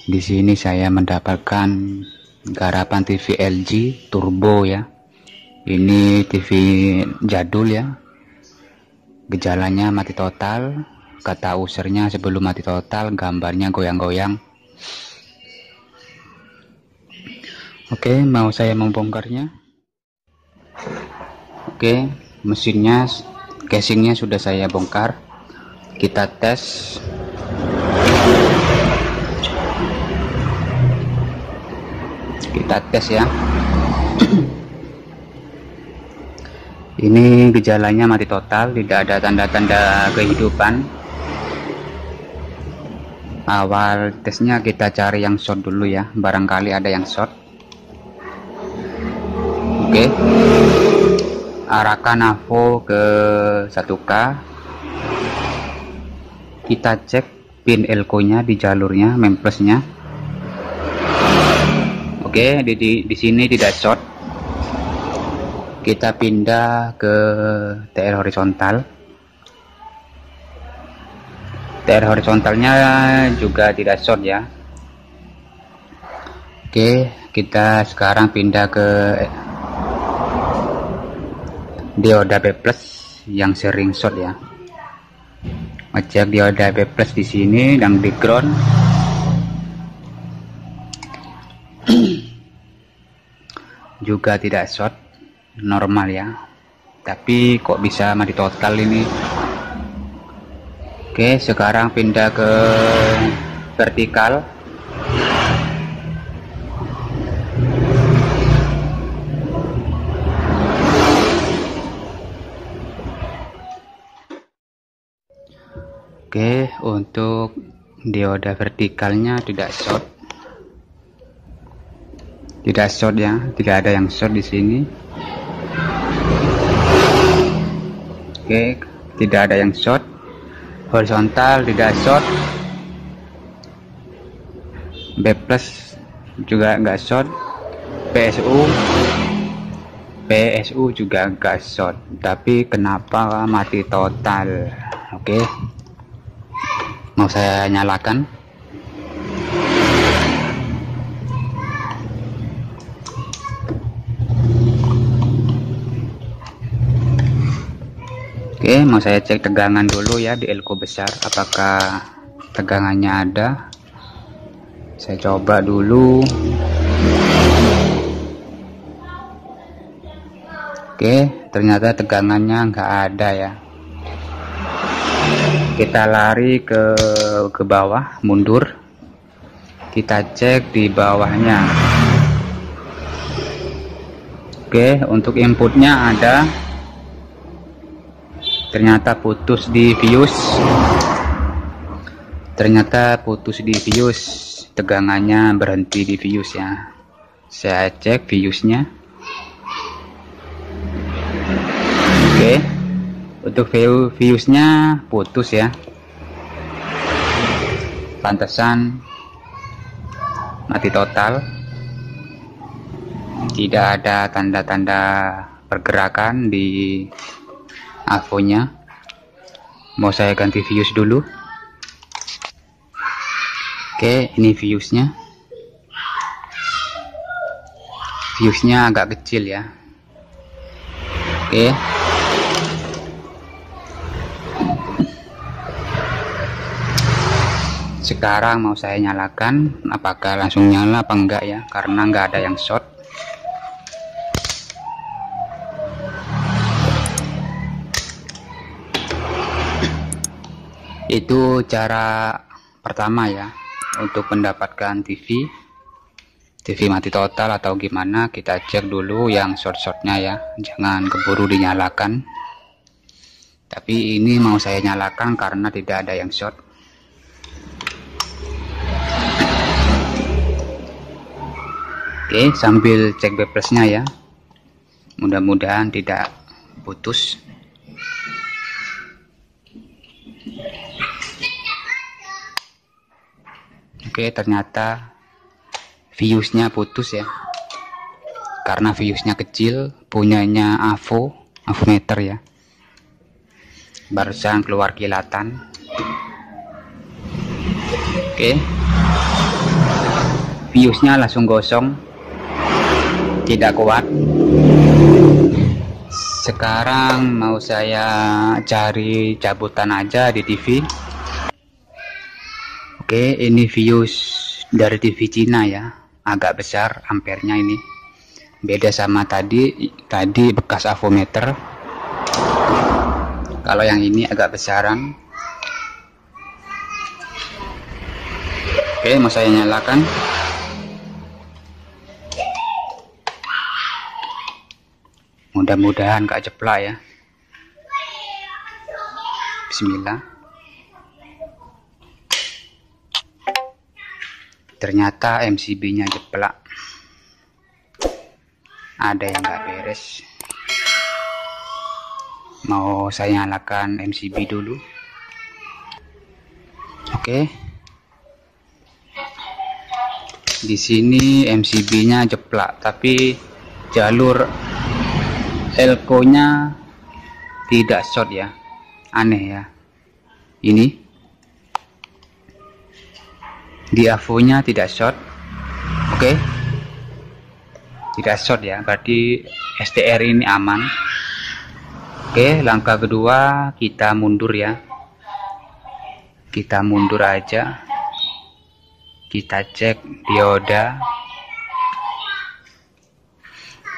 Di sini saya mendapatkan garapan TV LG Turbo ya. Ini TV jadul ya. Gejalanya mati total. Kata usernya sebelum mati total gambarnya goyang-goyang. Oke, mau saya membongkarnya. Oke, mesinnya, casingnya sudah saya bongkar. Kita tes. Ya. Ini gejalanya mati total, tidak ada tanda-tanda kehidupan. Awal tesnya kita cari yang short dulu ya, barangkali ada yang short. Oke, arahkan AVO ke 1K. Kita cek pin elko nya di jalurnya, main plusnya. Oke, di sini tidak short. Kita pindah ke TR horizontal. TR horizontalnya juga tidak short ya. Oke, kita sekarang pindah ke dioda B+ yang sering short ya. Ngecek dioda B+ di sini dan di ground. Juga tidak short, normal ya. Tapi kok bisa mati total ini? Oke, sekarang pindah ke vertikal. Oke, untuk dioda vertikalnya tidak short. Tidak short ya, tidak ada yang short di sini. Oke, tidak ada yang short. Horizontal tidak short. B+ juga enggak short. PSU juga enggak short. Tapi kenapa mati total? Oke, mau saya nyalakan. Oke, mau saya cek tegangan dulu ya di elko besar, apakah tegangannya ada. Saya coba dulu. Oke, ternyata tegangannya nggak ada ya. Kita lari ke bawah, mundur. Kita cek di bawahnya. Oke, untuk inputnya ada. Ternyata putus di fuse. Tegangannya berhenti di fuse ya. Saya cek fuse-nya. Oke, untuk fuse-nya putus ya. Pantesan mati total. Tidak ada tanda-tanda pergerakan di AVO nya. Mau saya ganti fuse dulu. Oke, ini fuse nya. Fuse nya agak kecil ya. Oke, sekarang mau saya nyalakan. Apakah langsung nyala apa enggak ya, karena enggak ada yang short. Itu cara pertama ya untuk mendapatkan TV mati total atau gimana. Kita cek dulu yang short-shortnya ya, jangan keburu dinyalakan. Tapi ini mau saya nyalakan karena tidak ada yang short. Oke, sambil cek B+ nya ya, mudah-mudahan tidak putus. Oke, ternyata fuse-nya putus ya, karena fuse-nya kecil, punyanya AVO meter ya. Barusan keluar kilatan. Oke, fuse-nya langsung gosong, tidak kuat. Sekarang mau saya cari cabutan aja di TV. Oke, ini fuse dari TV Cina ya, agak besar ampernya ini. Beda sama tadi bekas avometer. Kalau yang ini agak besaran. Oke, mau saya nyalakan. Mudah-mudahan gak jeplak ya. Bismillah. Ternyata MCB-nya jeplak. Ada yang gak beres. Mau saya nyalakan MCB dulu. Oke. Di sini MCB-nya jeplak, tapi jalur elko-nya tidak short ya. Aneh ya. Ini di avo-nya tidak short. Oke. Tidak short ya, berarti STR ini aman. Oke, langkah kedua kita mundur ya. Kita mundur aja. Kita cek dioda.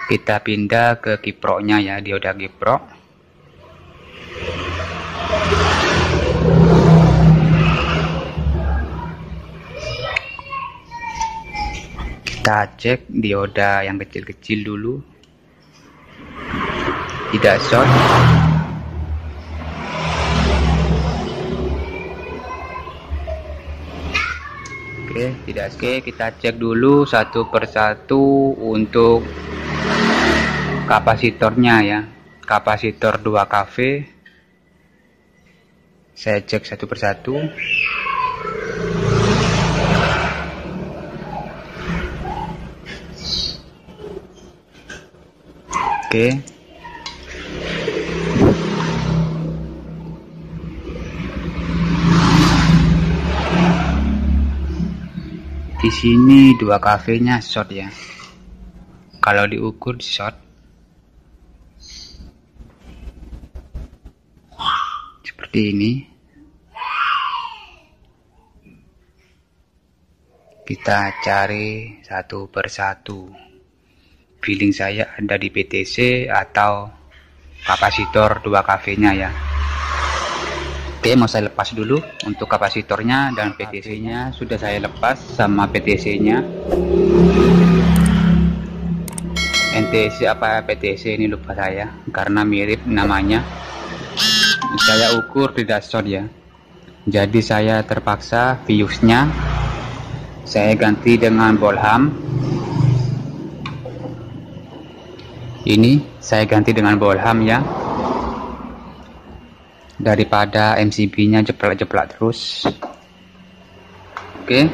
Kita pindah ke kiproknya ya, dioda kiprok. Kita cek dioda yang kecil-kecil dulu. Tidak short. Oke, tidak. Oke, kita cek dulu satu persatu untuk kapasitornya ya. Kapasitor 2 kV. Saya cek satu persatu. Oke. Di sini 2 kV-nya short ya. Kalau diukur short. Seperti ini. Kita cari satu persatu. Feeling saya ada di PTC atau kapasitor 2 kV-nya ya. Oke, mau saya lepas dulu untuk kapasitornya dan PTC-nya sudah saya lepas sama PTC-nya. NTC apa PTC ini lupa saya karena mirip namanya. Saya ukur tidak short ya. Jadi saya terpaksa fuse-nya saya ganti dengan bolham. Ini saya ganti dengan bolham ya, daripada MCB-nya jeplak-jeplak terus. Oke,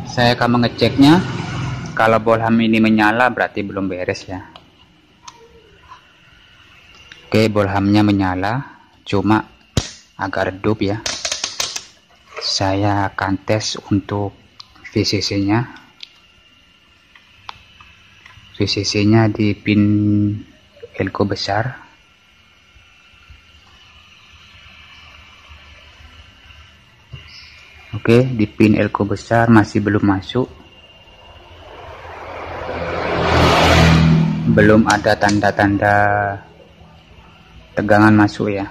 saya akan mengeceknya. Kalau bolham ini menyala berarti belum beres ya. Oke, bolhamnya menyala, cuma agak redup ya. Saya akan tes untuk VCC-nya. VCC-nya di pin elko besar. Oke, di pin elko besar masih belum masuk. Belum ada tanda-tanda tegangan masuk ya.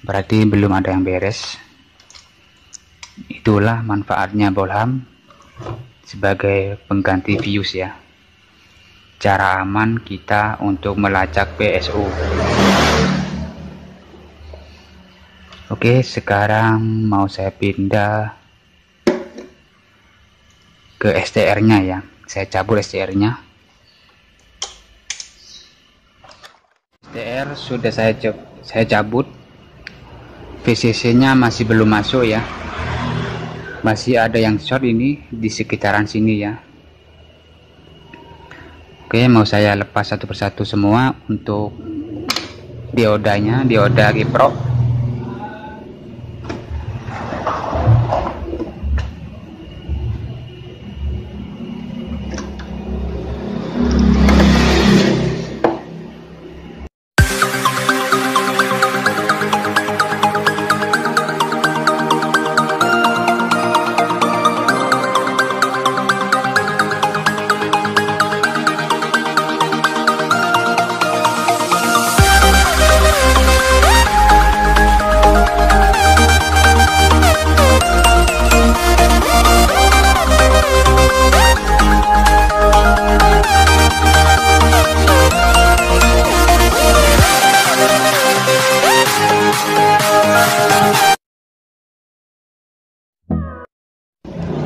Berarti belum ada yang beres. Itulah manfaatnya bolham sebagai pengganti fuse ya. Cara aman kita untuk melacak PSU. Oke, sekarang mau saya pindah ke STR-nya ya. Saya cabut STR-nya. STR sudah saya cabut. VCC-nya masih belum masuk ya. Masih ada yang short ini di sekitaran sini ya. Oke, mau saya lepas satu persatu semua untuk diodanya, dioda kiprok.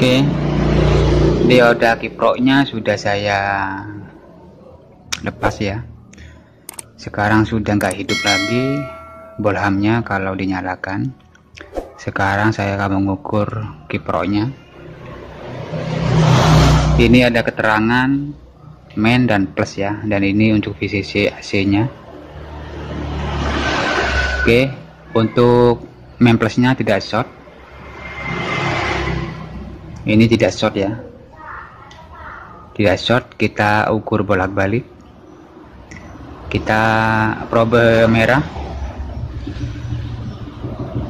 Oke, dioda kiproknya sudah saya lepas ya. Sekarang sudah nggak hidup lagi bolhamnya kalau dinyalakan. Sekarang saya akan mengukur kiproknya. Ini ada keterangan main dan plus ya, dan ini untuk VCC AC nya. Oke, untuk main plusnya tidak short, ini tidak short ya, tidak short. Kita ukur bolak-balik, kita probe merah,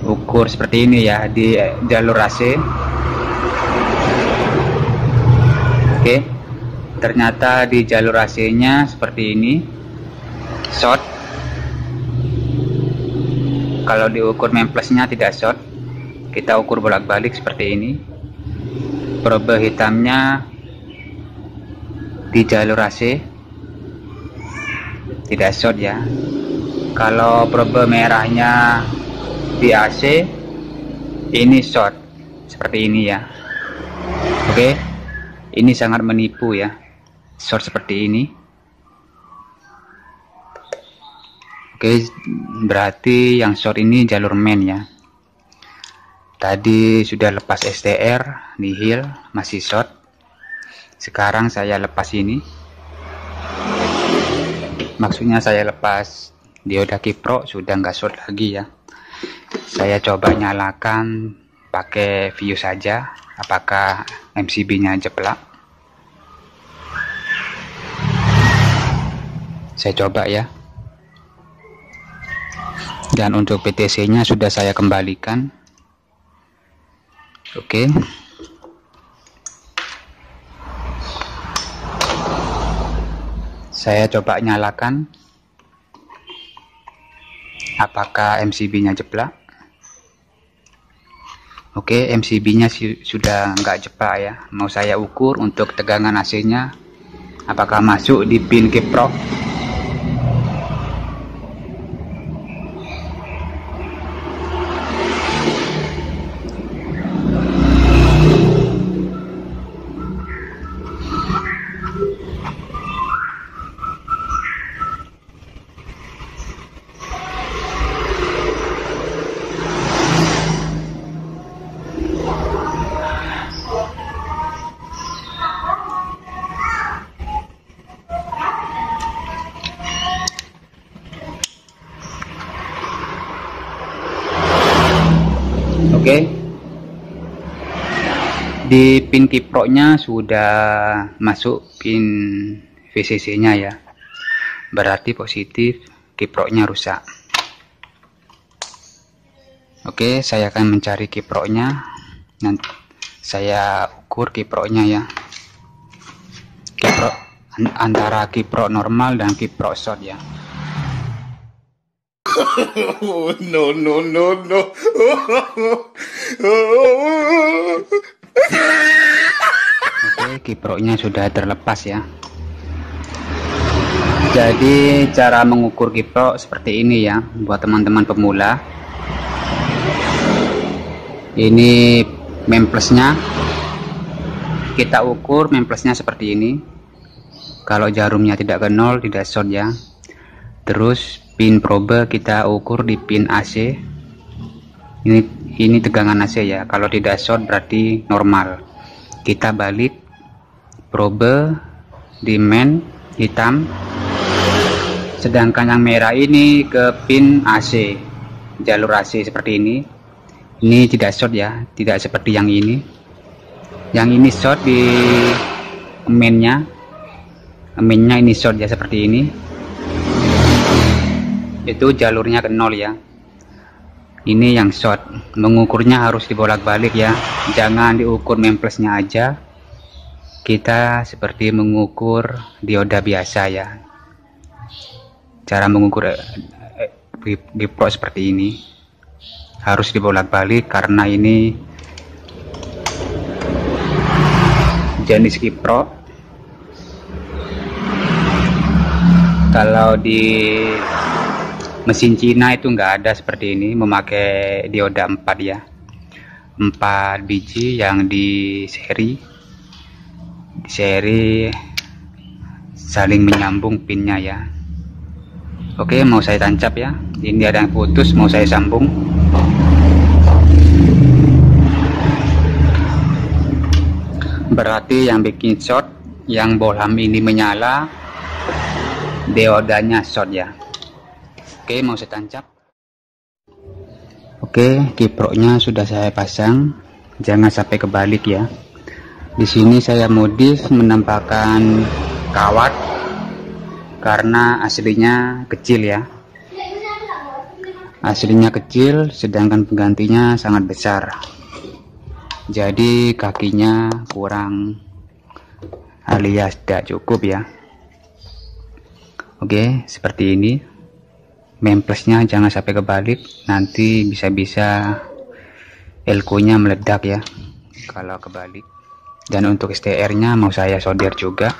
ukur seperti ini ya di jalur AC. Oke, ternyata di jalur AC nya seperti ini short. Kalau diukur main plusnya tidak short, kita ukur bolak-balik seperti ini. Probe hitamnya di jalur AC tidak short ya. Kalau probe merahnya di AC ini short seperti ini ya. Oke, ini sangat menipu ya, short seperti ini. Oke, berarti yang short ini jalur main ya. Tadi sudah lepas STR, nihil, masih short. Sekarang saya lepas ini. Maksudnya saya lepas dioda kiprok, sudah nggak short lagi ya. Saya coba nyalakan pakai view saja, apakah MCB-nya jeplak. Saya coba ya. Dan untuk PTC-nya sudah saya kembalikan. Oke. Saya coba nyalakan. Apakah MCB-nya jeplak? Oke, MCB-nya sudah nggak jeplak ya. Mau saya ukur untuk tegangan AC-nya. Apakah masuk di pin kiprok? Oke, di pin kiproknya sudah masuk pin VCC nya ya, berarti positif, kiproknya rusak. Oke, saya akan mencari kiproknya. Nanti saya ukur kiproknya ya, kiprok antara kiprok normal dan kiprok short ya. No, no, no, no. Oke, kiproknya sudah terlepas ya. Jadi cara mengukur kiprok seperti ini ya, buat teman-teman pemula. Ini main plusnya, kita ukur main plusnya seperti ini. Kalau jarumnya tidak ke nol, tidak short ya. Terus pin probe kita ukur di pin AC. Ini tegangan AC ya. Kalau tidak short berarti normal. Kita balik probe di main hitam. Sedangkan yang merah ini ke pin AC, jalur AC seperti ini. Ini tidak short ya, tidak seperti yang ini. Yang ini short di mainnya. Mainnya ini short ya seperti ini. Itu jalurnya ke nol ya. Ini yang short. Mengukurnya harus dibolak-balik ya, jangan diukur main plusnya aja. Kita seperti mengukur dioda biasa ya. Cara mengukur kiprok seperti ini harus dibolak-balik karena ini jenis kiprok. Kalau di mesin Cina itu enggak ada seperti ini, memakai dioda 4 ya. 4 biji yang di seri saling menyambung pinnya ya. Oke, mau saya tancap ya. Ini ada yang putus, mau saya sambung. Berarti yang bikin short, yang bohlam ini menyala, diodanya short ya. Oke, mau saya tancap. Oke, kiproknya sudah saya pasang. Jangan sampai kebalik ya. Di sini saya modif menampakkan kawat karena aslinya kecil ya. Aslinya kecil, sedangkan penggantinya sangat besar. Jadi kakinya kurang alias tidak cukup ya. Oke, seperti ini. Memplesnya jangan sampai kebalik, nanti bisa-bisa elko-nya meledak ya kalau kebalik. Dan untuk STR-nya mau saya solder juga.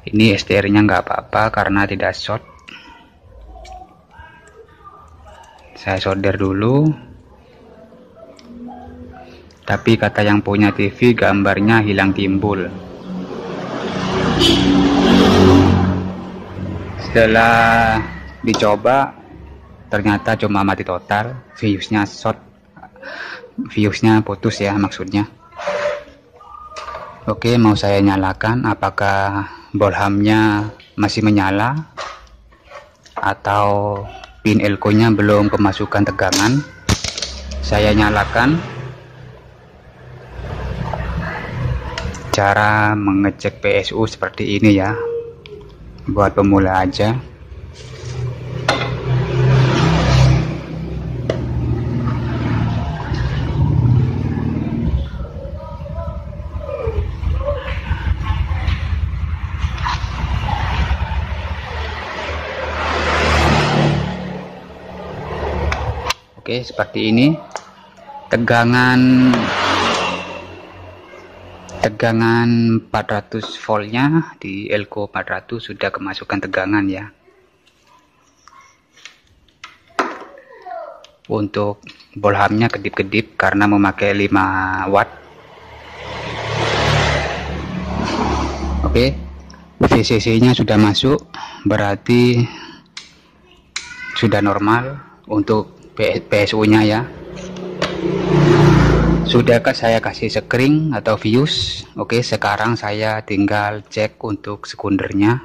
Ini STR-nya nggak apa-apa karena tidak short. Saya solder dulu. Tapi kata yang punya TV, gambarnya hilang timbul. Setelah dicoba, ternyata cuma mati total. Fuse-nya short, fuse-nya putus ya maksudnya. Oke, mau saya nyalakan. Apakah bohlamnya masih menyala atau pin elko-nya belum kemasukan tegangan? Saya nyalakan. Cara mengecek PSU seperti ini ya, buat pemula aja. Oke, seperti ini. Tegangan 400 voltnya di elko 400 sudah kemasukan tegangan ya. Untuk bohlamnya kedip-kedip karena memakai 5 watt. Oke, VCC nya sudah masuk, berarti sudah normal untuk PSU nya ya. Sudahkah saya kasih sekring atau fuse? Oke, sekarang saya tinggal cek untuk sekundernya.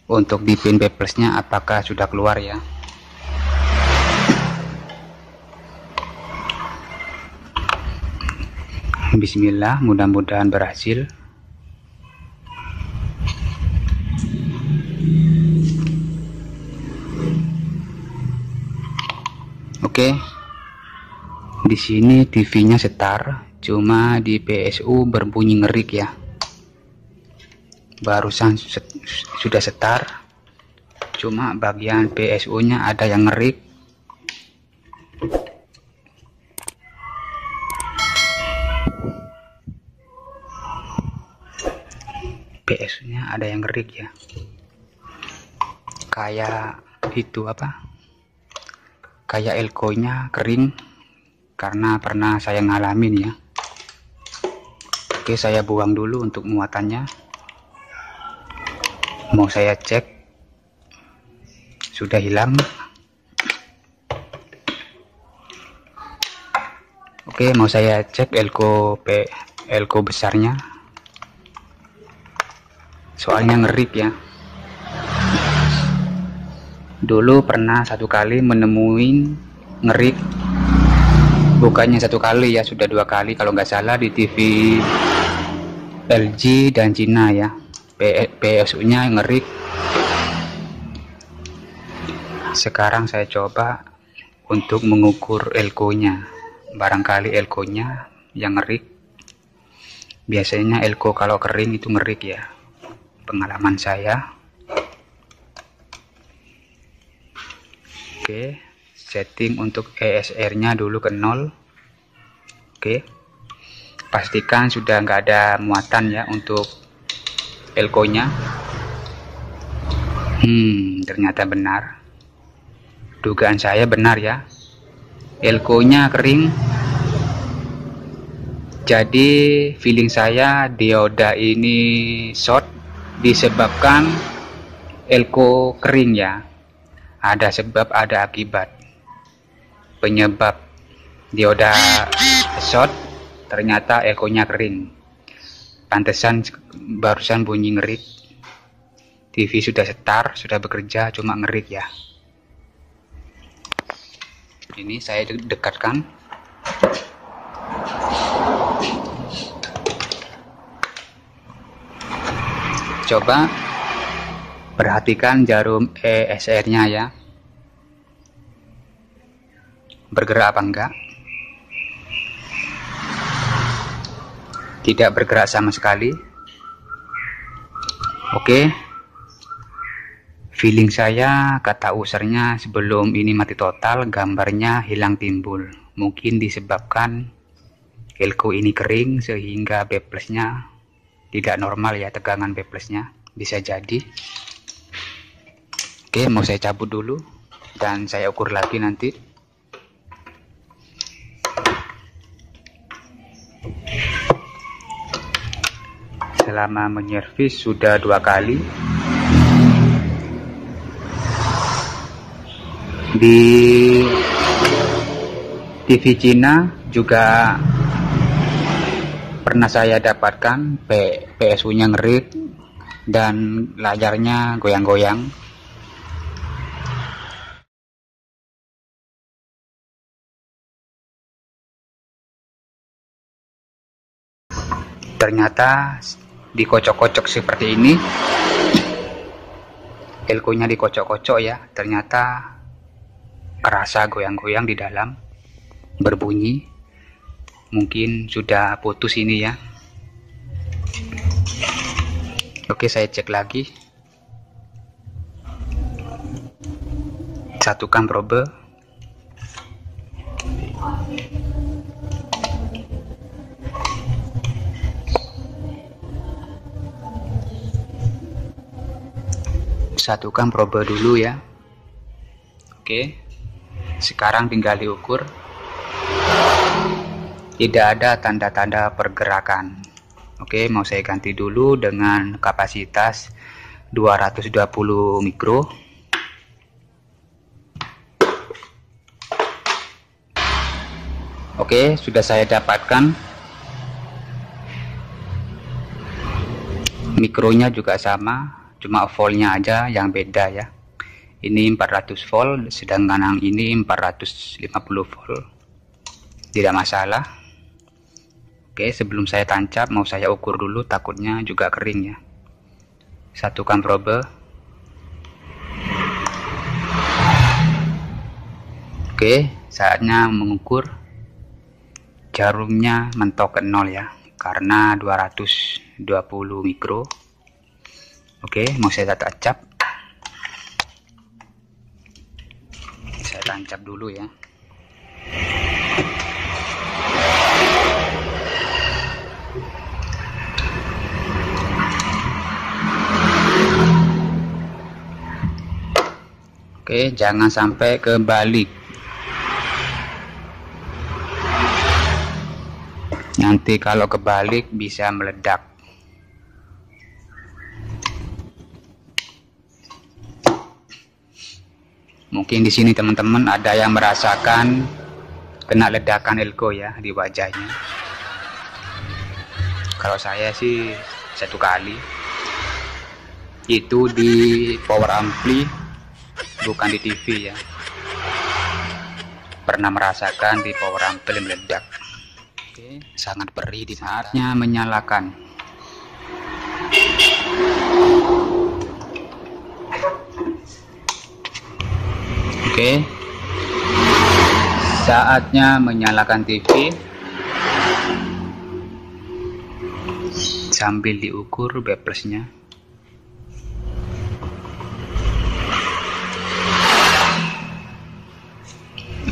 Untuk di pin B plusnya apakah sudah keluar ya. Bismillah, mudah-mudahan berhasil. Oke. Di sini TV-nya setar, cuma di PSU berbunyi ngerik ya. Barusan sudah setar, cuma bagian PSU-nya ada yang ngerik. PSU-nya ada yang ngerik ya. Kayak itu apa? Kayak elko-nya kering. Karena pernah saya ngalamin ya. Oke, saya buang dulu untuk muatannya. Mau saya cek, sudah hilang. Oke, mau saya cek elko besarnya. Soalnya ngerik ya. Dulu pernah satu kali menemuin ngerik. Bukannya satu kali ya, sudah 2 kali kalau nggak salah di TV LG dan Cina ya. PSU nya ngerik. Sekarang saya coba untuk mengukur elko nya. Barangkali elko nya yang ngerik. Biasanya elko kalau kering itu ngerik ya, pengalaman saya. Oke, setting untuk ESR nya dulu ke 0. Oke, pastikan sudah nggak ada muatan ya untuk elko nya. Ternyata benar, dugaan saya benar ya. elko-nya kering. Jadi feeling saya dioda ini short disebabkan elko kering ya. Ada sebab, ada akibat. Penyebab dioda short ternyata elko-nya kering. Pantesan barusan bunyi ngerit. TV sudah setar, sudah bekerja, cuma ngerit ya. Ini saya dekatkan. Coba perhatikan jarum ESR-nya ya. Bergerak apa enggak? Tidak bergerak sama sekali. Oke. Feeling saya, kata usernya, sebelum ini mati total gambarnya hilang timbul. Mungkin disebabkan elko ini kering sehingga B plusnya tidak normal ya, tegangan B plusnya. Bisa jadi. Oke, mau saya cabut dulu dan saya ukur lagi nanti. Selama menyervis sudah 2 kali. Di TV Cina juga pernah saya dapatkan PSU-nya ngerit dan layarnya goyang-goyang. Ternyata dikocok-kocok seperti ini, elko-nya dikocok-kocok ya, ternyata kerasa goyang-goyang di dalam, berbunyi. Mungkin sudah putus ini ya. Oke, saya cek lagi. Satukan probe. Satukan probe dulu ya. Oke, sekarang tinggal diukur. Tidak ada tanda-tanda pergerakan. Oke, mau saya ganti dulu dengan kapasitas 220 mikro. Oke, sudah saya dapatkan. Mikronya juga sama, cuma voltnya aja yang beda ya. Ini 400 volt, sedangkan yang ini 450 volt. Tidak masalah. Oke, sebelum saya tancap mau saya ukur dulu, takutnya juga kering ya. Satukan probe. Oke, saatnya mengukur. Jarumnya mentok ke 0 ya, karena 220 mikro. Oke, mau saya tancap. Saya tancap dulu ya. Oke, jangan sampai kebalik. Nanti kalau kebalik bisa meledak. Mungkin di sini teman-teman ada yang merasakan kena ledakan elko ya di wajahnya. Kalau saya sih 1 kali. Itu di power ampli, bukan di TV ya. Pernah merasakan di power ampli meledak. Oke, sangat perih. Di saatnya menyalakan. Oke, saatnya menyalakan TV sambil diukur B plusnya.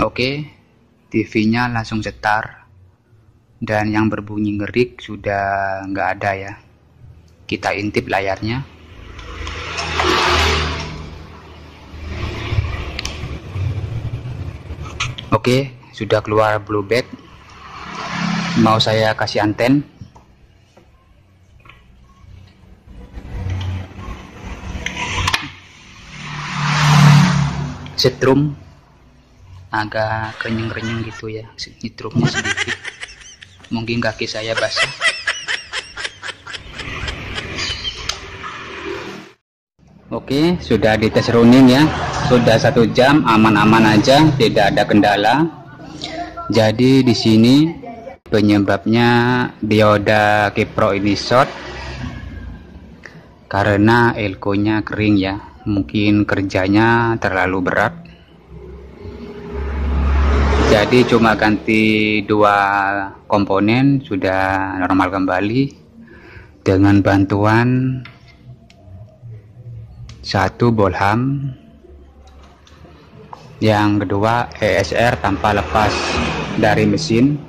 Oke, TV-nya langsung setar dan yang berbunyi ngerik sudah nggak ada ya. Kita intip layarnya. Oke, sudah keluar blue back, mau saya kasih anten. Setrum agak kenyang-kenyang gitu ya, nitrumnya sedikit, mungkin kaki saya basah. Oke, sudah dites running ya, sudah 1 jam aman-aman aja, tidak ada kendala. Jadi di sini penyebabnya dioda Kipro ini short karena elko-nya kering ya, mungkin kerjanya terlalu berat. Jadi cuma ganti 2 komponen sudah normal kembali dengan bantuan 1 bolham, yang kedua ESR tanpa lepas dari mesin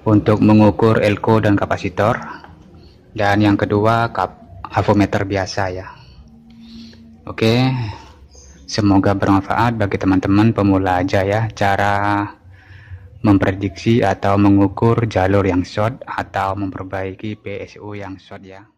untuk mengukur elko dan kapasitor, dan yang kedua avometer biasa ya. Oke, semoga bermanfaat bagi teman-teman pemula aja ya, cara memprediksi atau mengukur jalur yang short atau memperbaiki PSU yang short ya.